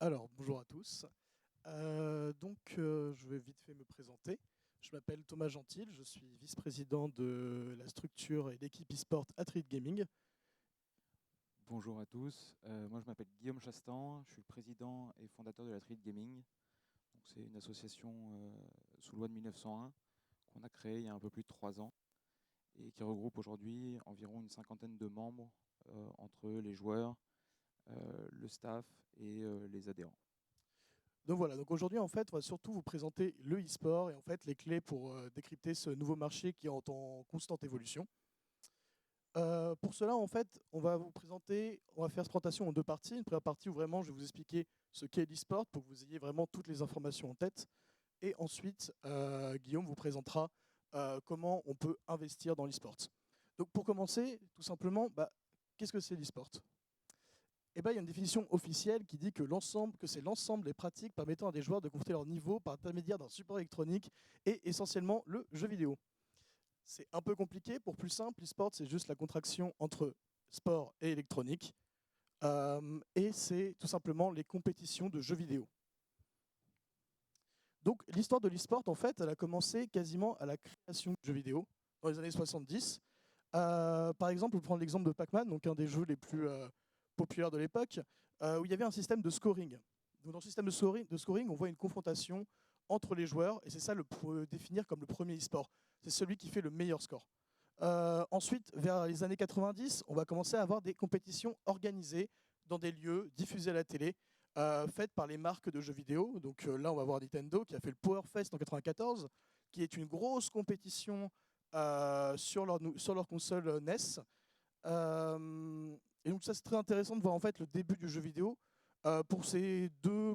Alors, bonjour à tous. Je vais vite fait me présenter. Je m'appelle Thomas Gentil, je suis vice-président de la structure et l'équipe e-sport Athlete Gaming. Bonjour à tous, moi je m'appelle Guillaume Chastan, je suis le président et fondateur de la Street Gaming. C'est une association sous loi de 1901 qu'on a créée il y a un peu plus de 3 ans et qui regroupe aujourd'hui environ une cinquantaine de membres entre les joueurs, le staff et les adhérents. Donc voilà, donc aujourd'hui en fait, on va surtout vous présenter le e-sport et en fait les clés pour décrypter ce nouveau marché qui est en constante évolution. Pour cela, en fait, on va faire cette présentation en deux parties. Une première partie où vraiment je vais vous expliquer ce qu'est l'e-sport pour que vous ayez vraiment toutes les informations en tête. Et ensuite, Guillaume vous présentera comment on peut investir dans l'e-sport. Donc pour commencer, tout simplement, qu'est-ce que c'est l'e-sport? Eh ben, il y a une définition officielle qui dit que c'est l'ensemble des pratiques permettant à des joueurs de confronter leur niveau par l'intermédiaire d'un support électronique et essentiellement le jeu vidéo. C'est un peu compliqué. Pour plus simple, l'e-sport, c'est juste la contraction entre sport et électronique. Et c'est tout simplement les compétitions de jeux vidéo. Donc l'histoire de l'e-sport, en fait, elle a commencé quasiment à la création de jeux vidéo dans les années 70. Par exemple, on prend l'exemple de Pac-Man, donc un des jeux les plus populaires de l'époque, où il y avait un système de scoring. Donc, dans le système de scoring, on voit une confrontation entre les joueurs, et c'est ça le définir comme le premier e-sport. C'est celui qui fait le meilleur score. Ensuite, vers les années 90, on va commencer à avoir des compétitions organisées dans des lieux diffusés à la télé, faites par les marques de jeux vidéo. Donc là, on va voir Nintendo qui a fait le Power Fest en 94, qui est une grosse compétition sur leur console NES. Et donc ça, c'est très intéressant de voir en fait le début du jeu vidéo. Pour ces deux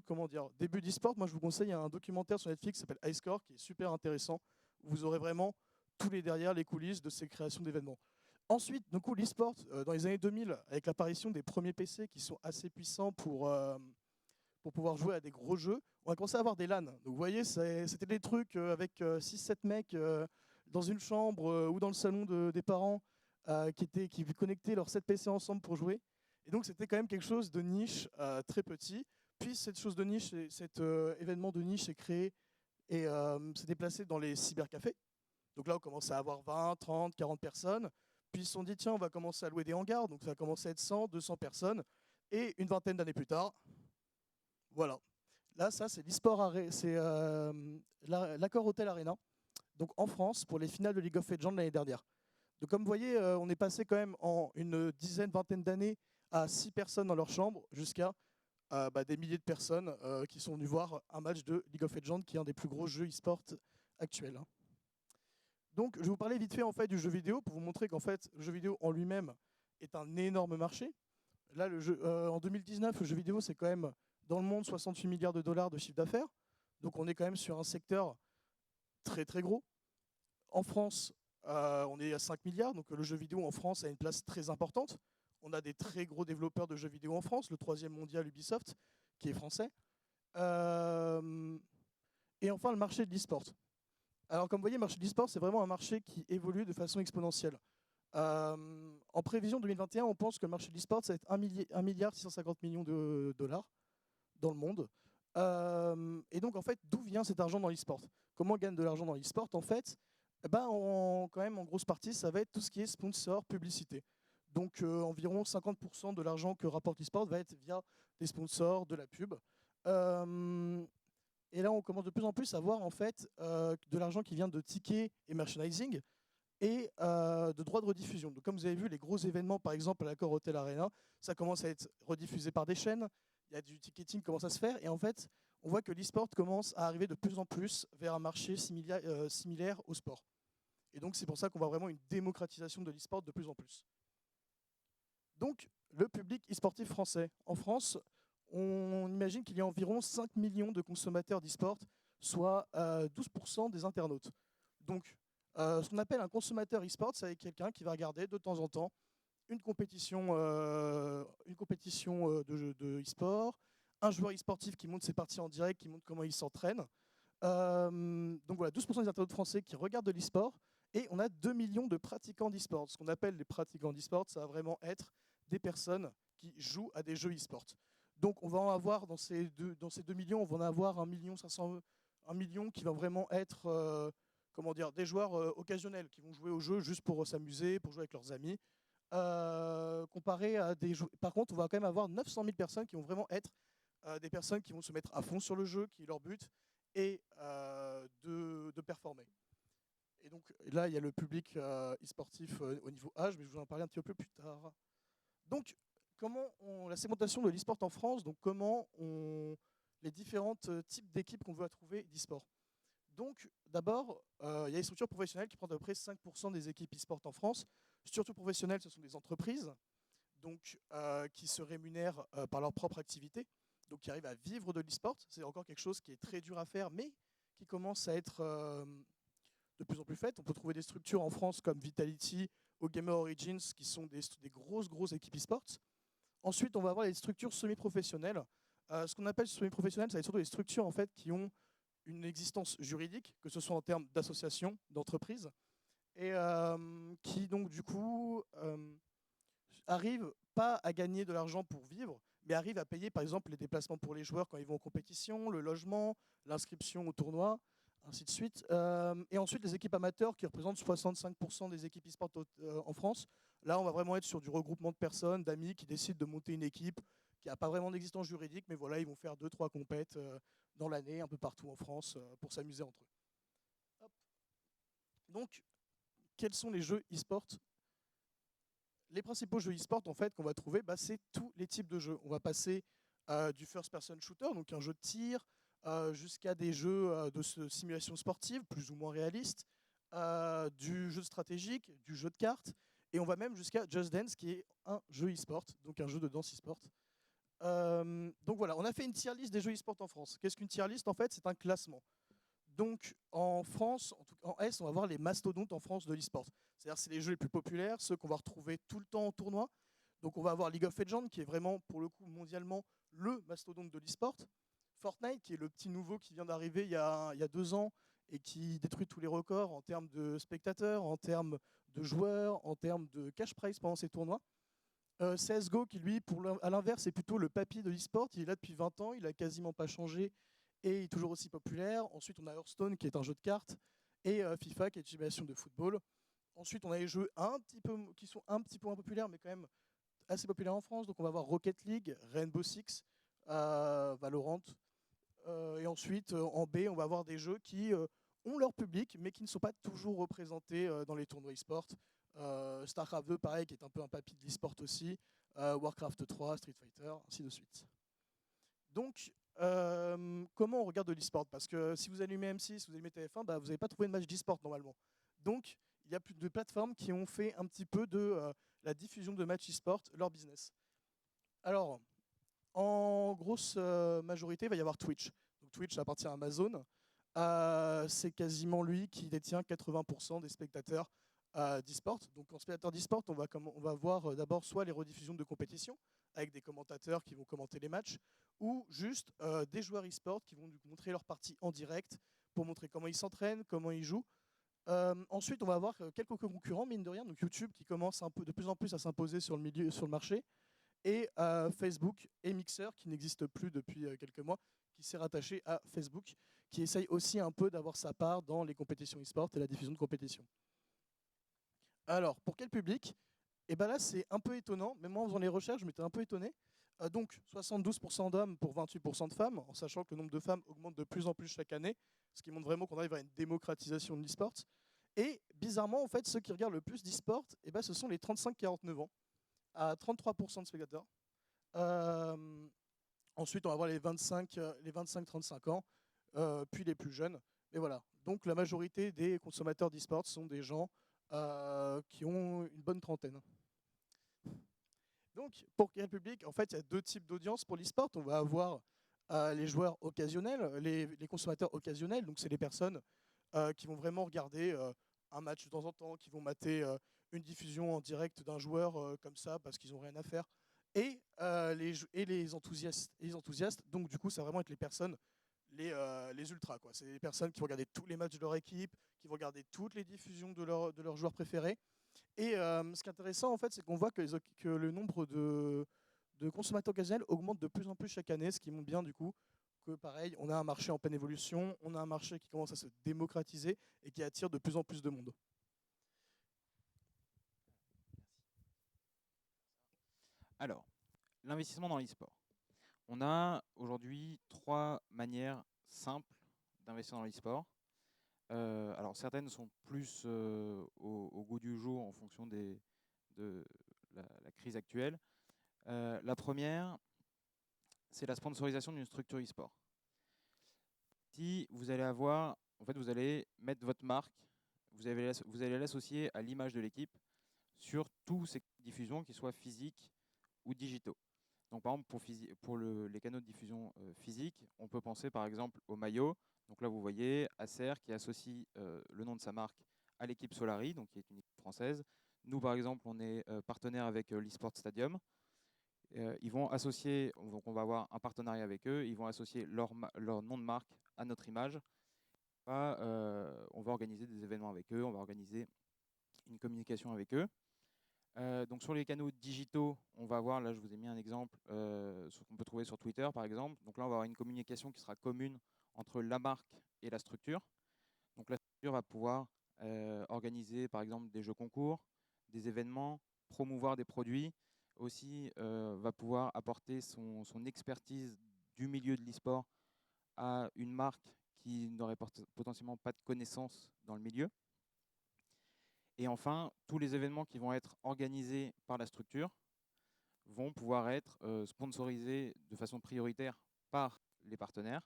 débuts d'e-sport, moi je vous conseille un documentaire sur Netflix qui s'appelle High Score, qui est super intéressant. Vous aurez vraiment tous les derrière, les coulisses de ces créations d'événements. Ensuite, du coup, l'e-sport, dans les années 2000, avec l'apparition des premiers PC qui sont assez puissants pour pouvoir jouer à des gros jeux, on a commencé à avoir des LAN. Donc vous voyez, c'était des trucs avec 6-7 mecs dans une chambre ou dans le salon des parents qui connectaient leurs 7 PC ensemble pour jouer. Et donc c'était quand même quelque chose de niche, très petit. Puis cette chose de niche, cet événement de niche s'est créé et s'est déplacé dans les cybercafés. Donc là, on commençait à avoir 20, 30, 40 personnes. Puis ils se sont dit, tiens, on va commencer à louer des hangars. Donc ça a commencé à être 100, 200 personnes. Et une vingtaine d'années plus tard, voilà. Là, ça, c'est c'est l'accord Hotel Arena, donc en France, pour les finales de League of Legends l'année dernière. Donc comme vous voyez, on est passé quand même en une dizaine, vingtaine d'années à 6 personnes dans leur chambre, jusqu'à des milliers de personnes qui sont venues voir un match de League of Legends, qui est un des plus gros jeux e-sport actuels, hein. Donc je vais vous parler vite fait en fait, du jeu vidéo, pour vous montrer qu'en fait, le jeu vidéo en lui-même est un énorme marché. Là, en 2019, le jeu vidéo, c'est quand même, dans le monde, 68 milliards de dollars de chiffre d'affaires. Donc on est quand même sur un secteur très très gros. En France, on est à 5 milliards, donc le jeu vidéo en France a une place très importante. On a des très gros développeurs de jeux vidéo en France, le troisième mondial Ubisoft, qui est français. Et enfin, le marché de l'e-sport. Alors comme vous voyez, le marché de l'e-sport, c'est vraiment un marché qui évolue de façon exponentielle. En prévision 2021, on pense que le marché de l'e-sport, ça va être 1 milliard 650 millions de dollars dans le monde. Et donc, en fait, d'où vient cet argent dans l'e-sport? Comment on gagne de l'argent dans l'e-sport? En fait, quand même, en grosse partie, ça va être tout ce qui est sponsor, publicité. Donc, environ 50% de l'argent que rapporte l'e-sport va être via des sponsors, de la pub. Et là, on commence de plus en plus à voir en fait de l'argent qui vient de tickets et merchandising et de droits de rediffusion. Donc, comme vous avez vu, les gros événements, par exemple à l'accord Hotel Arena, ça commence à être rediffusé par des chaînes. Il y a du ticketing qui commence à se faire. Et en fait, on voit que l'e-sport commence à arriver de plus en plus vers un marché similaire au sport. Et donc, c'est pour ça qu'on voit vraiment une démocratisation de l'e-sport de plus en plus. Donc, le public e-sportif français. En France, on imagine qu'il y a environ 5 millions de consommateurs d'e-sport, soit 12% des internautes. Donc, ce qu'on appelle un consommateur e-sport, c'est quelqu'un qui va regarder de temps en temps une compétition de e-sport, un joueur e-sportif qui montre ses parties en direct, qui montre comment il s'entraîne. Donc voilà, 12% des internautes français qui regardent de l'e-sport, et on a 2 millions de pratiquants d'e-sport. Ce qu'on appelle les pratiquants d'e-sport, ça va vraiment être des personnes qui jouent à des jeux e-sport. Donc on va en avoir dans ces 2 millions, on va en avoir 1 million qui va vraiment être comment dire, des joueurs occasionnels qui vont jouer au jeu juste pour s'amuser, pour jouer avec leurs amis. Comparé à Par contre, on va quand même avoir 900 000 personnes qui vont vraiment être des personnes qui vont se mettre à fond sur le jeu, qui est leur but, et de performer. Et donc là, il y a le public e-sportif au niveau âge, mais je vous en parler un petit peu plus tard. Donc, la segmentation de l'e-sport en France, donc les différents types d'équipes qu'on veut trouver d'e-sport. Donc, d'abord, il y a les structures professionnelles qui prennent à peu près 5% des équipes e-sport en France. Structures professionnelles, ce sont des entreprises donc, qui se rémunèrent par leur propre activité, donc qui arrivent à vivre de l'e-sport. C'est encore quelque chose qui est très dur à faire, mais qui commence à être de plus en plus fait. On peut trouver des structures en France comme Vitality ou Gamer Origins qui sont des grosses équipes e-sport. Ensuite, on va avoir les structures semi-professionnelles. Ce qu'on appelle semi-professionnelles, c'est surtout les structures en fait, qui ont une existence juridique, que ce soit en termes d'association, d'entreprise, et qui donc du coup arrivent pas à gagner de l'argent pour vivre, mais arrivent à payer par exemple les déplacements pour les joueurs quand ils vont en compétition, le logement, l'inscription au tournoi, ainsi de suite. Et ensuite les équipes amateurs qui représentent 65% des équipes e-sport en France. Là on va vraiment être sur du regroupement de personnes, d'amis qui décident de monter une équipe qui n'a pas vraiment d'existence juridique, mais voilà, ils vont faire 2-3 compètes dans l'année, un peu partout en France, pour s'amuser entre eux. Hop. Donc, quels sont les jeux e-sport? Les principaux jeux e-sport en fait, qu'on va trouver, c'est tous les types de jeux. On va passer du first-person shooter, donc un jeu de tir, jusqu'à des jeux de simulation sportive, plus ou moins réalistes, du jeu stratégique, du jeu de cartes, et on va même jusqu'à Just Dance, qui est un jeu e-sport, donc un jeu de danse e-sport. Donc voilà, on a fait une tier list des jeux e-sport en France. Qu'est-ce qu'une tier list en fait? C'est un classement. Donc en France, en S, on va voir les mastodontes en France de l'e-sport. C'est-à-dire c'est les jeux les plus populaires, ceux qu'on va retrouver tout le temps en tournoi. Donc on va avoir League of Legends qui est vraiment pour le coup mondialement le mastodonte de l'e-sport. Fortnite qui est le petit nouveau qui vient d'arriver il y a 2 ans et qui détruit tous les records en termes de spectateurs, en termes de joueurs, en termes de cash prize pendant ces tournois. CSGO qui lui, à l'inverse, est plutôt le papy de l'e-sport. Il est là depuis 20 ans, il n'a quasiment pas changé et il est toujours aussi populaire. Ensuite, on a Hearthstone qui est un jeu de cartes et FIFA qui est une simulation de football. Ensuite, on a les jeux qui sont un petit peu moins populaires, mais quand même assez populaires en France. Donc, on va avoir Rocket League, Rainbow Six, Valorant. Et ensuite, en B, on va avoir des jeux qui ont leur public, mais qui ne sont pas toujours représentés dans les tournois e-sport. StarCraft 2, pareil, qui est un peu un papy de l'e-sport aussi. Warcraft 3, Street Fighter, ainsi de suite. Donc, comment on regarde de l'e-sport? Parce que si vous allumez M6, vous allumez TF1, vous n'allez pas trouver de match d'e-sport normalement. Donc, il y a plus de plateformes qui ont fait un petit peu de la diffusion de matchs e-sport leur business. Alors, en grosse majorité, il va y avoir Twitch. Donc, Twitch appartient à Amazon. C'est quasiment lui qui détient 80% des spectateurs d'e-sport. Donc en spectateur d'e-sport, on va voir d'abord soit les rediffusions de compétition avec des commentateurs qui vont commenter les matchs, ou juste des joueurs e-sport qui vont nous montrer leur partie en direct pour montrer comment ils s'entraînent, comment ils jouent. Ensuite, on va avoir quelques concurrents, mine de rien, donc YouTube qui commence de plus en plus à s'imposer sur le marché, et Facebook et Mixer qui n'existe plus depuis quelques mois, qui s'est rattaché à Facebook, qui essaye aussi un peu d'avoir sa part dans les compétitions e-sport et la diffusion de compétitions. Alors, pour quel public? Et là, c'est un peu étonnant. Même moi, en faisant les recherches, je m'étais un peu étonné. Donc, 72% d'hommes pour 28% de femmes, en sachant que le nombre de femmes augmente de plus en plus chaque année, ce qui montre vraiment qu'on arrive à une démocratisation de l'e-sport. Et bizarrement, en fait, ceux qui regardent le plus d'e-sport, ce sont les 35-49 ans, à 33% de spectateurs. Ensuite, on va voir les 25-35 ans, puis les plus jeunes. Et voilà. Donc, la majorité des consommateurs d'e-sport sont des gens qui ont une bonne trentaine. Donc, pour quel public? En fait, il y a 2 types d'audience pour l'e-sport. On va avoir les joueurs occasionnels, les consommateurs occasionnels. Donc, c'est les personnes qui vont vraiment regarder un match de temps en temps, qui vont mater une diffusion en direct d'un joueur comme ça parce qu'ils n'ont rien à faire. Et les enthousiastes. Donc, du coup, ça va vraiment être les personnes, les ultras, quoi. C'est les personnes qui vont regarder tous les matchs de leur équipe, qui vont regarder toutes les diffusions de leurs joueurs préférés. Et ce qui est intéressant, en fait, c'est qu'on voit que le nombre de consommateurs occasionnels augmente de plus en plus chaque année, ce qui montre bien du coup que pareil, on a un marché en pleine évolution, on a un marché qui commence à se démocratiser et qui attire de plus en plus de monde. Alors, l'investissement dans l'e-sport. On a aujourd'hui 3 manières simples d'investir dans l'e-sport. Alors certaines sont plus au goût du jour en fonction de la crise actuelle. La première, c'est la sponsorisation d'une structure e-sport. Si vous allez avoir, en fait, vous allez mettre votre marque, vous allez l'associer à l'image de l'équipe sur tous ces diffusions, qu'ils soient physiques ou digitaux. Donc par exemple, pour les canaux de diffusion physiques, on peut penser par exemple au maillot. Donc là, vous voyez Acer qui associe le nom de sa marque à l'équipe Solari, donc qui est une équipe française. Nous, par exemple, on est partenaire avec l'eSport Stadium. Ils vont associer, donc on va avoir un partenariat avec eux, ils vont associer leur nom de marque à notre image. On va organiser des événements avec eux, on va organiser une communication avec eux. Donc sur les canaux digitaux, on va voir, là je vous ai mis un exemple, ce qu'on peut trouver sur Twitter par exemple. Donc là on va avoir une communication qui sera commune entre la marque et la structure. Donc la structure va pouvoir organiser par exemple des jeux concours, des événements, promouvoir des produits, aussi va pouvoir apporter son expertise du milieu de l'e-sport à une marque qui n'aurait potentiellement pas de connaissances dans le milieu. Et enfin, tous les événements qui vont être organisés par la structure vont pouvoir être sponsorisés de façon prioritaire par les partenaires.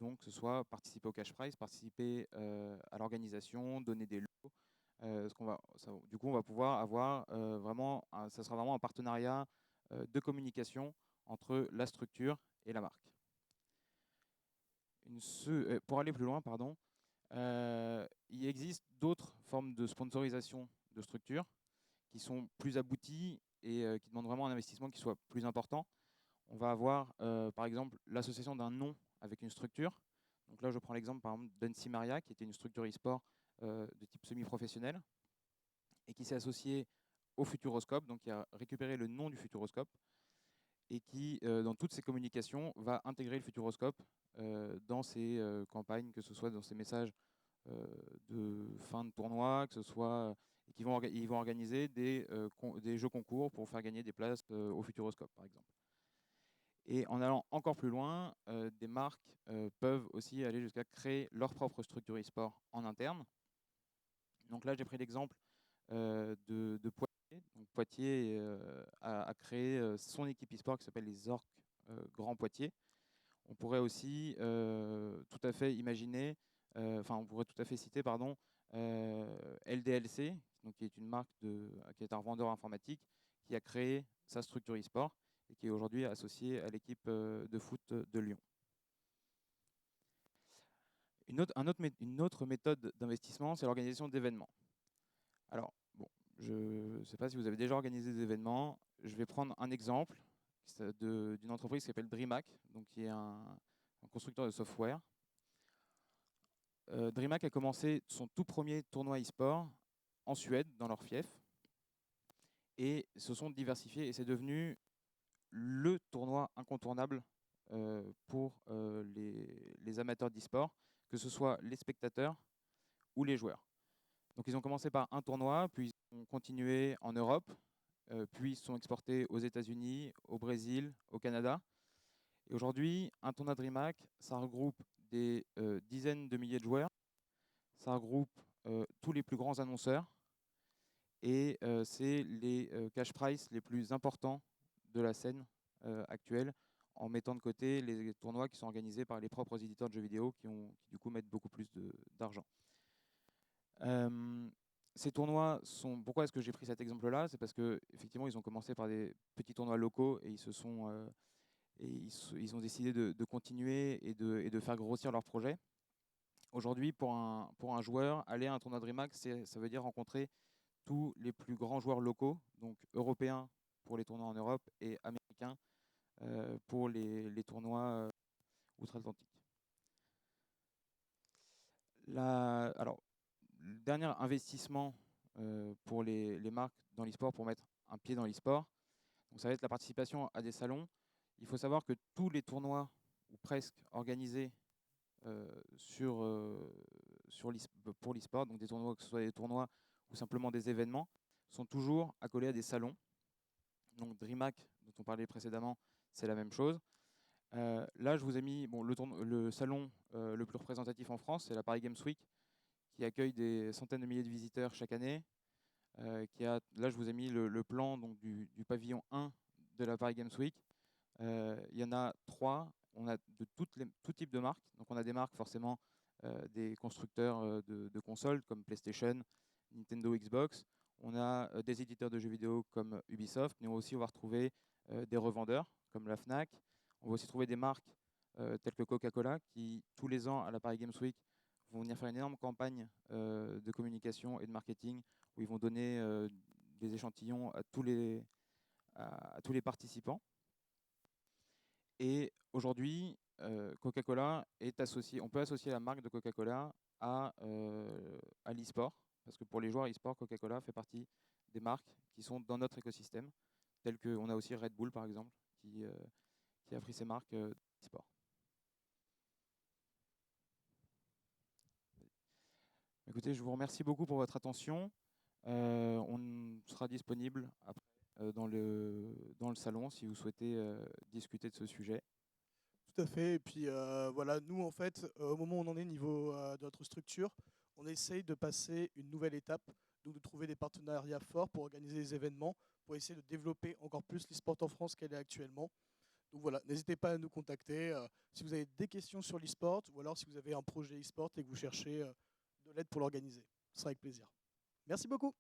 Donc, que ce soit participer au cash prize, participer à l'organisation, donner des lots. Du coup, on va pouvoir avoir ça sera vraiment un partenariat de communication entre la structure et la marque. Pour aller plus loin, pardon, il existe d'autres formes de sponsorisation de structures qui sont plus abouties et qui demandent vraiment un investissement qui soit plus important. On va avoir par exemple l'association d'un nom avec une structure. Donc là, je prends l'exemple par exemple d'Annecy Maria, qui était une structure e-sport de type semi-professionnel et qui s'est associée au Futuroscope, donc qui a récupéré le nom du Futuroscope et qui, dans toutes ses communications, va intégrer le Futuroscope dans ses campagnes, que ce soit dans ses messages de fin de tournoi, que ce soit et ils vont organiser des jeux concours pour faire gagner des places au Futuroscope, par exemple. Et en allant encore plus loin, des marques peuvent aussi aller jusqu'à créer leur propre structure e-sport en interne. Donc là, j'ai pris l'exemple de Poitiers. Donc, Poitiers a créé son équipe e-sport qui s'appelle les Orques Grand Poitiers. On pourrait aussi tout à fait imaginer, on pourrait tout à fait citer, pardon, LDLC, donc qui est une marque qui est un vendeur informatique, qui a créé sa structure e-sport et qui est aujourd'hui associée à l'équipe de foot de Lyon. Une autre méthode d'investissement, c'est l'organisation d'événements. Alors, bon, je ne sais pas si vous avez déjà organisé des événements. Je vais prendre un exemple d'une entreprise qui s'appelle DreamHack, donc qui est un constructeur de software. DreamHack a commencé son tout premier tournoi e-sport en Suède, dans leur fief, et se sont diversifiés, et c'est devenu le tournoi incontournable pour les amateurs d'e-sport, que ce soit les spectateurs ou les joueurs. Donc ils ont commencé par un tournoi, puis ils ont continué en Europe, puis ils sont exportés aux États-Unis, au Brésil, au Canada. Et aujourd'hui, un tournoi DreamHack, ça regroupe des dizaines de milliers de joueurs, ça regroupe tous les plus grands annonceurs, et c'est les cash prize les plus importants de la scène actuelle, en mettant de côté les tournois qui sont organisés par les propres éditeurs de jeux vidéo qui du coup mettent beaucoup plus d'argent. Ces tournois sont. Pourquoi est-ce que j'ai pris cet exemple-là? C'est parce que effectivement, ils ont commencé par des petits tournois locaux et ils ont décidé de continuer et de faire grossir leur projet. Aujourd'hui, pour un joueur, aller à un tournoi DreamHack, ça veut dire rencontrer tous les plus grands joueurs locaux, donc européens pour les tournois en Europe et américains pour les tournois outre-Atlantique. Alors, le dernier investissement pour les marques dans l'e-sport, pour mettre un pied dans l'e-sport, Donc ça va être la participation à des salons. Il faut savoir que tous les tournois, ou presque, organisés pour l'e-sport, donc des tournois, que ce soit des tournois ou simplement des événements, sont toujours accolés à des salons. Donc DreamHack, dont on parlait précédemment, c'est la même chose. Là, je vous ai mis le salon le plus représentatif en France, c'est la Paris Games Week, qui accueille des centaines de milliers de visiteurs chaque année. Là, je vous ai mis le plan donc, du pavillon 1 de la Paris Games Week. Il y en a 3. On a de tout type de marques. Donc, on a des marques forcément des constructeurs de consoles comme PlayStation, Nintendo, Xbox. On a des éditeurs de jeux vidéo comme Ubisoft, mais on va retrouver des revendeurs comme la Fnac. On va aussi trouver des marques telles que Coca-Cola qui, tous les ans à la Paris Games Week, vont venir faire une énorme campagne de communication et de marketing où ils vont donner des échantillons à tous les participants. Et aujourd'hui, Coca-Cola est associé, on peut associer la marque de Coca-Cola à l'e-sport, parce que pour les joueurs e-sport, Coca-Cola fait partie des marques qui sont dans notre écosystème, telles qu'on a aussi Red Bull par exemple, qui a pris ses marques e-sport. Écoutez, je vous remercie beaucoup pour votre attention. On sera disponible après dans le salon si vous souhaitez discuter de ce sujet. Tout à fait. Et puis voilà, nous en fait, au moment où on en est niveau de notre structure, on essaye de passer une nouvelle étape, donc de trouver des partenariats forts pour organiser des événements, pour essayer de développer encore plus l'e-sport en France qu'elle est actuellement. Donc voilà, n'hésitez pas à nous contacter si vous avez des questions sur l'e-sport ou alors si vous avez un projet e-sport et que vous cherchez de l'aide pour l'organiser. Ce sera avec plaisir. Merci beaucoup.